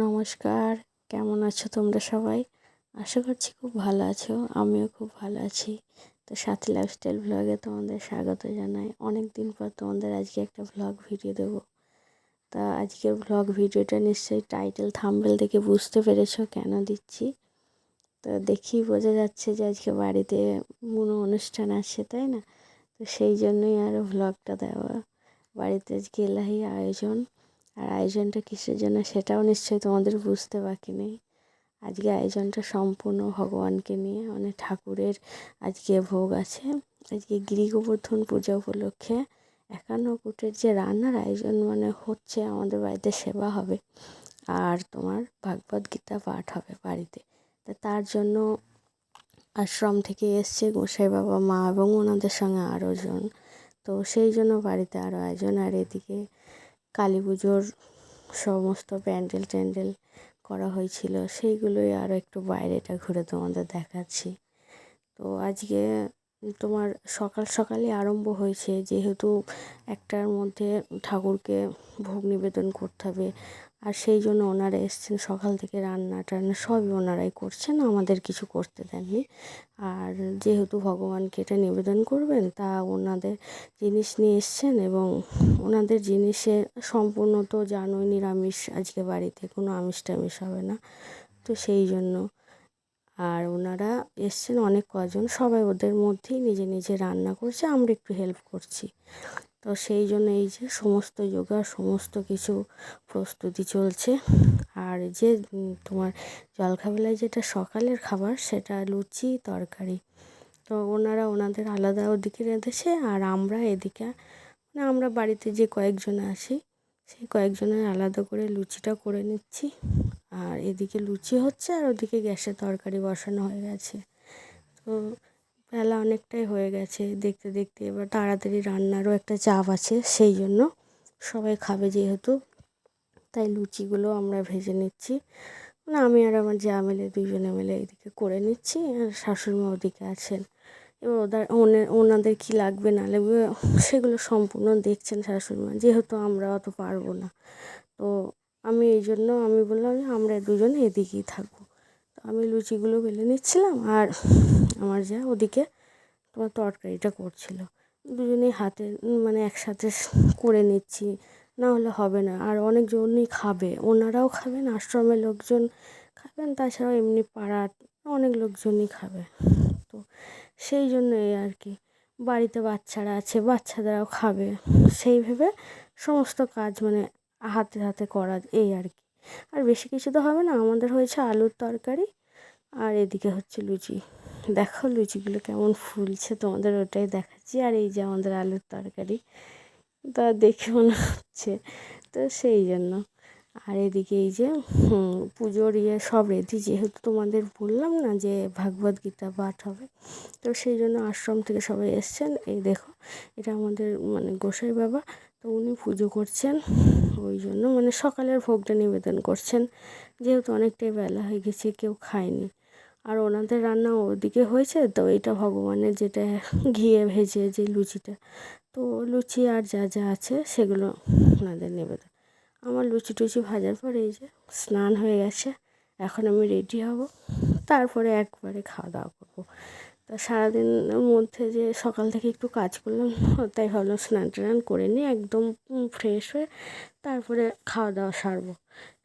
নমস্কার, কেমন আছো তোমরা সবাই? আশা করছি খুব ভালো আছো। আমিও খুব ভালো আছি। তো সাথী লাইফস্টাইল ভ্লগে তোমাদের স্বাগত জানাই। অনেক দিন পর তোমাদের আজকে একটা ভ্লগ ভিডিও দেবো। তা আজকের ভ্লগ ভিডিওটা নিশ্চয়ই টাইটেল থাম্বনেল দেখে বুঝতে পেরেছো কেন দিচ্ছি। তো দেখেই বোঝা যাচ্ছে যে আজকে বাড়িতে কোনো অনুষ্ঠান আছে, তাই না? তো সেই জন্যই আরও ভ্লগটা দেওয়া। বাড়িতে আজকে এলাহি আয়োজন। আর আয়োজনটা কিসের জন্য সেটাও নিশ্চয়ই তোমাদের বুঝতে বাকি নেই। আজকে আয়োজনটা সম্পূর্ণ ভগবানকে নিয়ে, মানে ঠাকুরের আজকে ভোগ আছে। আজকে গিরি গোবর্ধন পূজা উপলক্ষে 51 কুটের যে রান্নার আয়োজন মানে হচ্ছে, আমাদের বাড়িতে সেবা হবে আর তোমার ভাগবত গীতা পাঠ হবে বাড়িতে। তার জন্য আশ্রম থেকে এসছে গোসাই বাবা, মা এবং ওনাদের সঙ্গে আরও জন। তো সেই জন্য বাড়িতে আরও আয়োজন। আর এদিকে কালী পুজোর সমস্ত প্যান্ডেল ট্যান্ডেল করা হয়েছিল, সেইগুলোই আরও একটু বাইরেটা ঘুরে তোমাদের দেখাচ্ছি। তো আজকে তোমার সকাল সকালই আরম্ভ হয়েছে, যেহেতু একটার মধ্যে ঠাকুরকে ভোগ নিবেদন করতে হবে। আর সেই জন্য ওনারা এসছেন সকাল থেকে, রান্না টান্না সবই ওনারাই করছেন, আমাদের কিছু করতে দেননি। আর যেহেতু ভগবানকে এটা নিবেদন করবেন, তা ওনাদের জিনিস নিয়ে এসছেন এবং ওনাদের জিনিসে সম্পূর্ণ তো জানোই নিরামিষ, আজকে বাড়িতে কোনো আমিষ টামিষ হবে না। তো সেই জন্য আর ওনারা এসছেন অনেক কজন, সবাই ওদের মধ্যেই নিজে নিজে রান্না করছে, আমরা একটু হেল্প করছি। তো সেই জন্য এই যে সমস্ত জোগাড়, সমস্ত কিছু প্রস্তুতি চলছে। আর যে তোমার জলখাবেলায় যেটা সকালের খাবার, সেটা লুচি তরকারি। তো ওনারা ওনাদের আলাদা ওদিকে রেঁধেছে, আর আমরা এদিকে মানে আমরা বাড়িতে যে কয়েকজন আছি সেই কয়েকজনের আলাদা করে লুচিটা করে নিচ্ছি। আর এদিকে লুচি হচ্ছে, আর ওদিকে গ্যাসে তরকারি বসানো হয়ে গেছে। তো বেলা অনেকটাই হয়ে গেছে দেখতে দেখতে, এবার তাড়াতাড়ি রান্নারও একটা চাপ আছে, সেই জন্য সবাই খাবে যেহেতু, তাই লুচিগুলো আমরা ভেজে নিচ্ছি। মানে আমি আর আমার যা মিলে দুজনে মিলে এইদিকে করে নিচ্ছি, আর শাশুড়িমা ওদিকে আছেন। এবার ওনাদের কী লাগবে না লাগবে সেগুলো সম্পূর্ণ দেখছেন শাশুড়িমা, যেহেতু আমরা অত পারবো না। তো আমি এই জন্য আমি বললাম যে আমরা দুজনে এদিকেই থাকবো। তো আমি লুচিগুলো বেলে নিচ্ছিলাম, আর আমার যা ওদিকে তোমার তরকারিটা করছিল। দুজনেই হাতে মানে একসাথে করে নিচ্ছি, না হলে হবে না। আর অনেকজনই খাবে, ওনারাও খাবেন, আশ্রমের লোকজন খাবেন, তাছাড়াও এমনি পাড়ার অনেক লোকজনই খাবে। তো সেই জন্যই আর কি, বাড়িতে বাচ্চারা আছে, বাচ্চাদেরও খাবে, সেই ভেবে সমস্ত কাজ মানে হাতে হাতে করা, এই আর কি। আর বেশি কিছু তো হবে না, আমাদের হয়েছে আলুর তরকারি, আর এদিকে হচ্ছে লুচি। দেখো লুচিগুলো কেমন ফুলছে, তোমাদের ওটাই দেখাচ্ছি। আর এই যে আমাদের আলুর তরকারি, তা দেখে মনে হচ্ছে, তো সেই জন্য। আর এদিকে এই যে পুজোর সব রেডি, যেহেতু তোমাদের বললাম না যে ভাগবত গীতা পাঠ হবে, তো সেই জন্য আশ্রম থেকে সবাই এসছেন। এই দেখো, এটা আমাদের মানে গোসাই বাবা, তো উনি পুজো করছেন, ওই জন্য মানে সকালের ভোগটা নিবেদন করছেন, যেহেতু অনেকটাই বেলা হয়ে গেছে, কেউ খায়নি। আর ওনাদের রান্না ওদিকে হয়েছে, তো এটা ভগবানের যেটা ঘিয়ে ভেজে যে লুচিটা, তো লুচি আর যা যা আছে সেগুলো ওনাদের নিবেদন। আমার লুচি টুচি ভাজার পরে এই যে স্নান হয়ে গেছে, এখন আমি রেডি হব, তারপরে একবারে খাওয়া দাওয়া করবো। তা সারাদিনের মধ্যে যে সকাল থেকে একটু কাজ করলাম, তাই ভাবলাম স্নান টান করে নিই একদম ফ্রেশ হয়ে, তারপরে খাওয়া দাওয়া সারবো।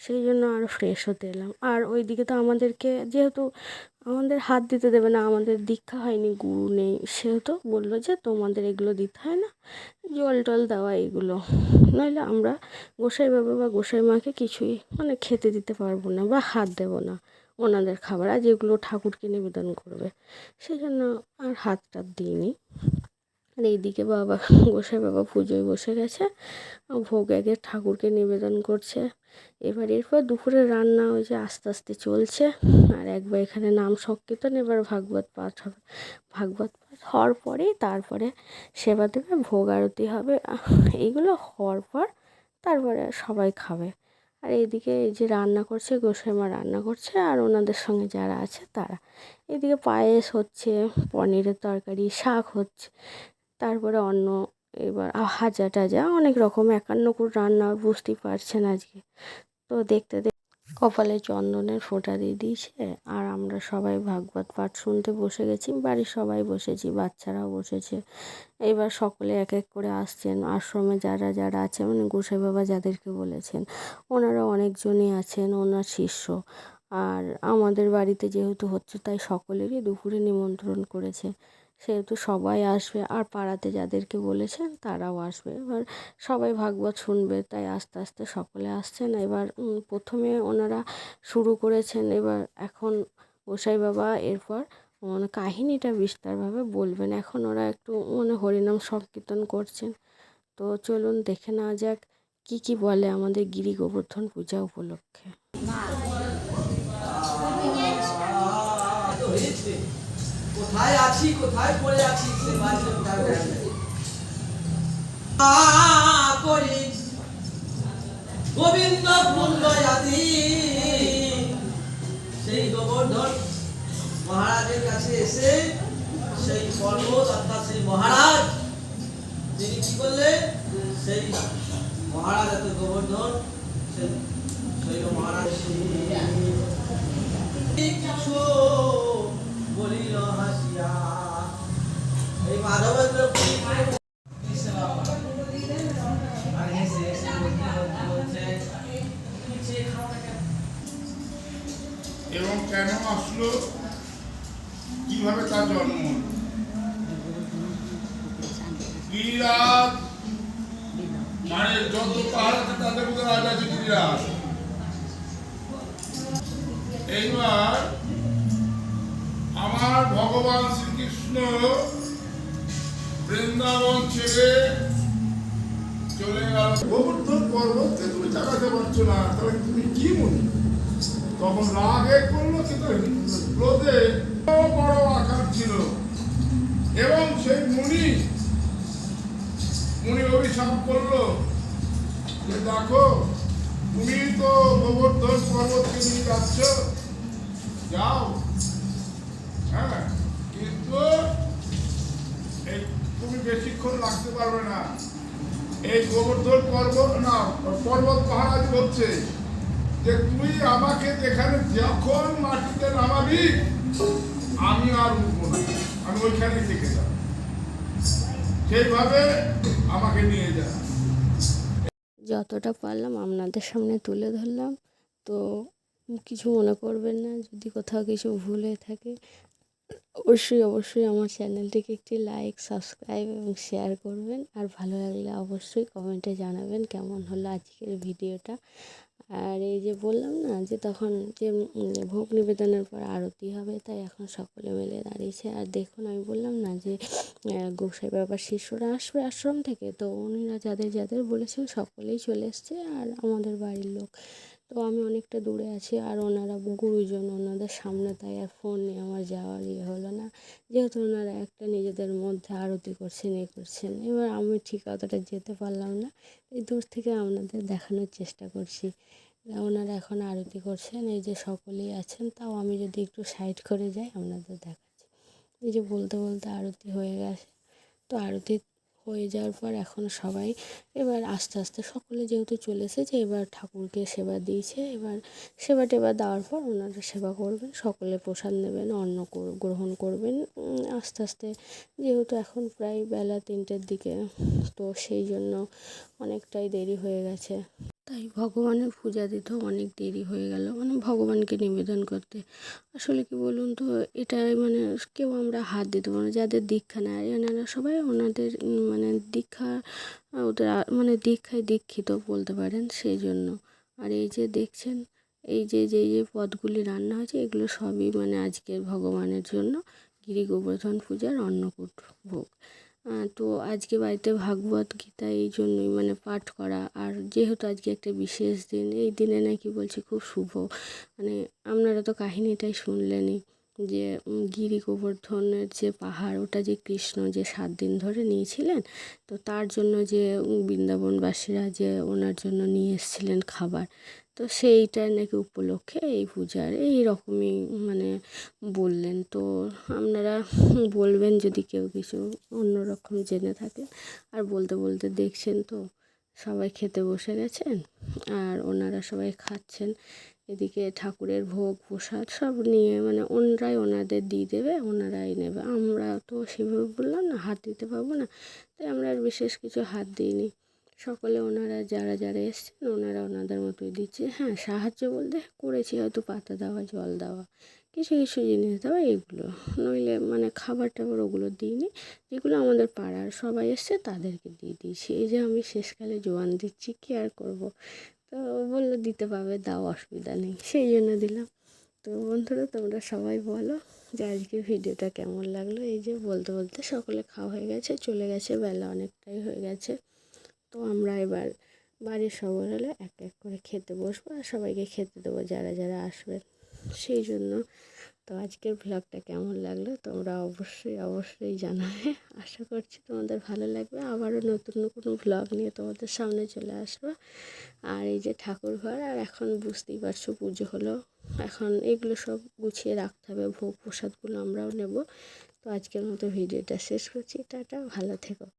সেই জন্য আরও ফ্রেশ হতে এলাম। আর ওইদিকে তো আমাদেরকে যেহেতু আমাদের হাত দিতে দেবে না, আমাদের দীক্ষা হয়নি, গুরু নেই, সেহেতু বললো যে তোমাদের এগুলো দিতে হয় না, জল টল দেওয়া এগুলো, নইলে আমরা গোসাই বাবা বা গোসাই মাকে কিছুই মানে খেতে দিতে পারবো না বা হাত দেবো না ওনাদের খাবার, আর যেগুলো ঠাকুরকে নিবেদন করবে, সেই জন্য আর হাত টাত দিইনি। আর এইদিকে বাবা গোসাই বাবা পুজোয় বসে গেছে, ভোগ আগে ঠাকুরকে নিবেদন করছে। এরপর দুপুরে রান্না ওই যে আস্তে আস্তে চলছে। আর একবার এখানে নাম সংকীর্তন, এবার ভাগবত পাঠ হবে। ভাগবত পাঠ হওয়ার পরেই তারপরে সেবা দেবে, ভোগ আরতি হবে, এইগুলো হওয়ার পর তারপরে সবাই খাবে। আর এইদিকে এই যে রান্না করছে, গোসাইমা রান্না করছে, আর ওনাদের সঙ্গে যারা আছে তারা। এদিকে পায়েস হচ্ছে, পনিরের তরকারি, শাক হচ্ছে, তারপরে অন্য এবার ভাজা টাজা অনেক রকম 51 কুট রান্না, বুঝতেই পারছেন আজকে। তো দেখতে কপালে চন্দনের ফোঁটা দিয়ে দিয়েছে। আর আমরা সবাই ভাগবত পাঠ শুনতে বসে গেছি, বাড়ির সবাই বসেছি, বাচ্চারাও বসেছে। এবার সকলে এক এক করে আসছেন, আশ্রমে যারা যারা আছে মানে গোসাই বাবা যাদেরকে বলেছেন ওনারা অনেকজনই আছেন ওনার শিষ্য। আর আমাদের বাড়িতে যেহেতু হচ্ছে তাই সকলেরই দুপুরে নিমন্ত্রণ করেছে, সেহেতু সবাই আসবে। আর পাড়াতে যাদেরকে বলেছেন তারাও আসবে। এবার সবাই ভাগবত শুনবে, তাই আস্তে আস্তে সকলে আসছেন। এবার প্রথমে ওনারা শুরু করেছেন, এবার এখন গোসাই বাবা এরপর মানে কাহিনিটা বিস্তারভাবে বলবেন। এখন ওরা একটু মানে হরিনাম সংকীর্তন করছেন। তো চলুন দেখে নেওয়া যাক কি কি বলে আমাদের গিরি গোবর্ধন পূজা উপলক্ষে। কোথায় আছি, কোথায় পড়ে আছি, সে বাড়িতে কোথায় করি গোবিন্দ পুণ্যয়াদি। সেই গোবর্ধন মহারাজের কাছে এসে সেই পর্বত অর্থাৎ সেই মহারাজ তিনি কি করলেন, সেই মহারাজ এত গোবর্ধন সেই মহারাজ কিছু বলিল হাসিয়া। এই মাধবেন্দ্র এবং কেন আসলো, কিভাবে তার জন্ম। গিরিরাজ মানে যত পাহাড় আছে তাদের মধ্যে রাজা আছে গিরিরাজ। এইবার আমার ভগবান শ্রীকৃষ্ণ বৃন্দাবন ছেড়ে চলে গেল। গোবর্ধন পর্বতকে তুমি চালাতে পারছো না, তাহলে তুমি কি মনে? তখন রাগে করলো, কিন্তু ক্রোধে বড় আকার ছিল। এবং সেই মুনি অভিশাপ করলো যে দেখো তুমি তো গোবর্ধন পর্বতকে নিয়ে যাচ্ছ, যাও, হ্যাঁ, কিন্তু এই তুমি বেশিক্ষণ রাখতে পারবে না। এই গোবর্ধন পর্বত মহারাজ বলছে যে তুই আমাকে যেখানে যখন মাটিতে নামাবি আমি আর উঠবো না, আমি ওইখানে থেকে যাব, সেইভাবে আমাকে নিয়ে যা। যতটা পারলাম আপনাদের সামনে তুলে ধরলাম। তো কিছু মনে করবেন না যদি কোথাও কিছু ভুল হয়ে থাকে। অবশ্যই আমার চ্যানেলটিকে একটি লাইক, সাবস্ক্রাইব এবং শেয়ার করবেন। আর ভালো লাগলে অবশ্যই কমেন্টে জানাবেন কেমন হলো আজকের ভিডিওটা। আর এই যে বললাম না যে তখন যে ভোগ নিবেদনের পর আরতি হবে, তাই এখন সকলে মিলে দাঁড়িয়েছে। আর দেখুন আমি বললাম না যে গোসাই বাবার শিষ্যরা আসবে আশ্রম থেকে, তো উনিরা যাদের যাদের বলেছেন সকলেই চলে এসছে আর আমাদের বাড়ির লোক। তো আমি অনেকটা দূরে আছি আর ওনারা গুরুজন, ওনাদের সামনে, তাই আর ফোন নিয়ে আমার যাওয়ার হলো না। যেহেতু ওনারা একটা নিজেদের মধ্যে আরতি করছেন করছেন, এবার আমি ঠিক অতটা যেতে পারলাম না। এই দূর থেকে আপনাদের দেখানোর চেষ্টা করছি। ওনারা এখন আরতি করছেন, এই যে সকলেই আছেন, তাও আমি যদি একটু সাইড করে যাই আপনাদের দেখাচ্ছি। এই যে বলতে বলতে আরতি হয়ে গেছে। তো আরতি হয়ে যাওয়ার পর এখন সবাই এবার আস্তে আস্তে সকলে যেহেতু চলে এসেছে, এবার ঠাকুরকে সেবা দিয়েছে। এবার সেবা টেবা দেওয়ার পর ওনারা সেবা করবেন, সকলে প্রসাদ নেবেন, অন্ন গ্রহণ করবেন আস্তে আস্তে। যেহেতু এখন প্রায় বেলা 3টের দিকে, তো সেই জন্য অনেকটাই দেরি হয়ে গেছে। তাই ভগবানের পূজা দিতেও অনেক দেরি হয়ে গেল, মানে ভগবানকে নিবেদন করতে। আসলে কি বলুন তো, এটাই মানে কেউ আমরা হাত দিতে পারবো না। যাদের দীক্ষা নেয় এনারা সবাই ওনাদের মানে দীক্ষা, ওদের মানে দীক্ষায় দীক্ষিত বলতে পারেন, সেই জন্য। আর এই যে দেখছেন এই যে যে যে পদগুলি রান্না হয়েছে এগুলো সবই মানে আজকের ভগবানের জন্য গিরি গোবর্ধন পূজার অন্নকূট ভোগ। তো আজকে বাড়িতে ভাগবত গীতা এই জন্যই মানে পাঠ করা। আর যেহেতু আজকে একটা বিশেষ দিন, এই দিনে নাকি বলছি খুব শুভ। মানে আপনারা তো কাহিনিটাই শুনলেনই যে গিরি গোবর্ধনের যে পাহাড়, ওটা যে কৃষ্ণ যে 7 দিন ধরে নিয়েছিলেন, তো তার জন্য যে বৃন্দাবনবাসীরা যে ওনার জন্য নিয়ে এসেছিলেন খাবার, তো সেইটার নাকি উপলক্ষে এই পূজার এই রকমই মানে বললেন। তো আপনারা বলবেন যদি কেউ কিছু অন্যরকম জেনে থাকেন। আর বলতে বলতে দেখছেন তো সবাই খেতে বসে গেছেন আর ওনারা সবাই খাচ্ছেন। এদিকে ঠাকুরের ভোগ প্রসাদ সব নিয়ে মানে ওনারাই ওনাদের দিয়ে দেবে, ওনারাই নেবে। আমরা তো সেভাবে বললাম না হাত দিতে পারবো না, তাই আমরা আর বিশেষ কিছু হাত দিইনি। সকলে ওনারা যারা যারা এসছেন ওনারা ওনাদের মতোই দিচ্ছে। হ্যাঁ, সাহায্য বলতে করেছি হয়তো পাতা দেওয়া, জল দেওয়া, কিছু কিছু জিনিস দেওয়া, এগুলো। নইলে মানে খাবার টাবার ওগুলো দিইনি। যেগুলো আমাদের পাড়ার সবাই এসছে তাদেরকে দিয়ে দিয়েছি। এই যে আমি শেষকালে জোয়ান দিচ্ছি, কী আর করবো। তো বললো দিতে পারবে, দাও, অসুবিধা নেই, সেই জন্য দিলাম। তো বন্ধুরা তোমরা সবাই বলো যে আজকে ভিডিওটা কেমন লাগলো। এই যে বলতে বলতে সকলে খাওয়া হয়ে গেছে, চলে গেছে, বেলা অনেকটাই হয়ে গেছে। তো আমরা এবার বাড়ির সবার হলে এক এক করে খেতে বসবো আর সবাইকে খেতে দেবো যারা যারা আসবেন, সেই জন্য। তো আজকের ভ্লগটা কেমন লাগলো তোমরা অবশ্যই অবশ্যই জানাবে। আশা করছি তোমাদের ভালো লাগবে। আবারও নতুন কোনো ভ্লগ নিয়ে তোমাদের সামনে চলে আসবো। আর এই যে ঠাকুর ঘর, আর এখন বুঝতেই পারছো পুজো হলো, এখন এগুলো সব গুছিয়ে রাখতে হবে, ভোগ প্রসাদগুলো আমরাও নেব। তো আজকের মতো ভিডিওটা শেষ করছি, টাটা, ভালো থেকো।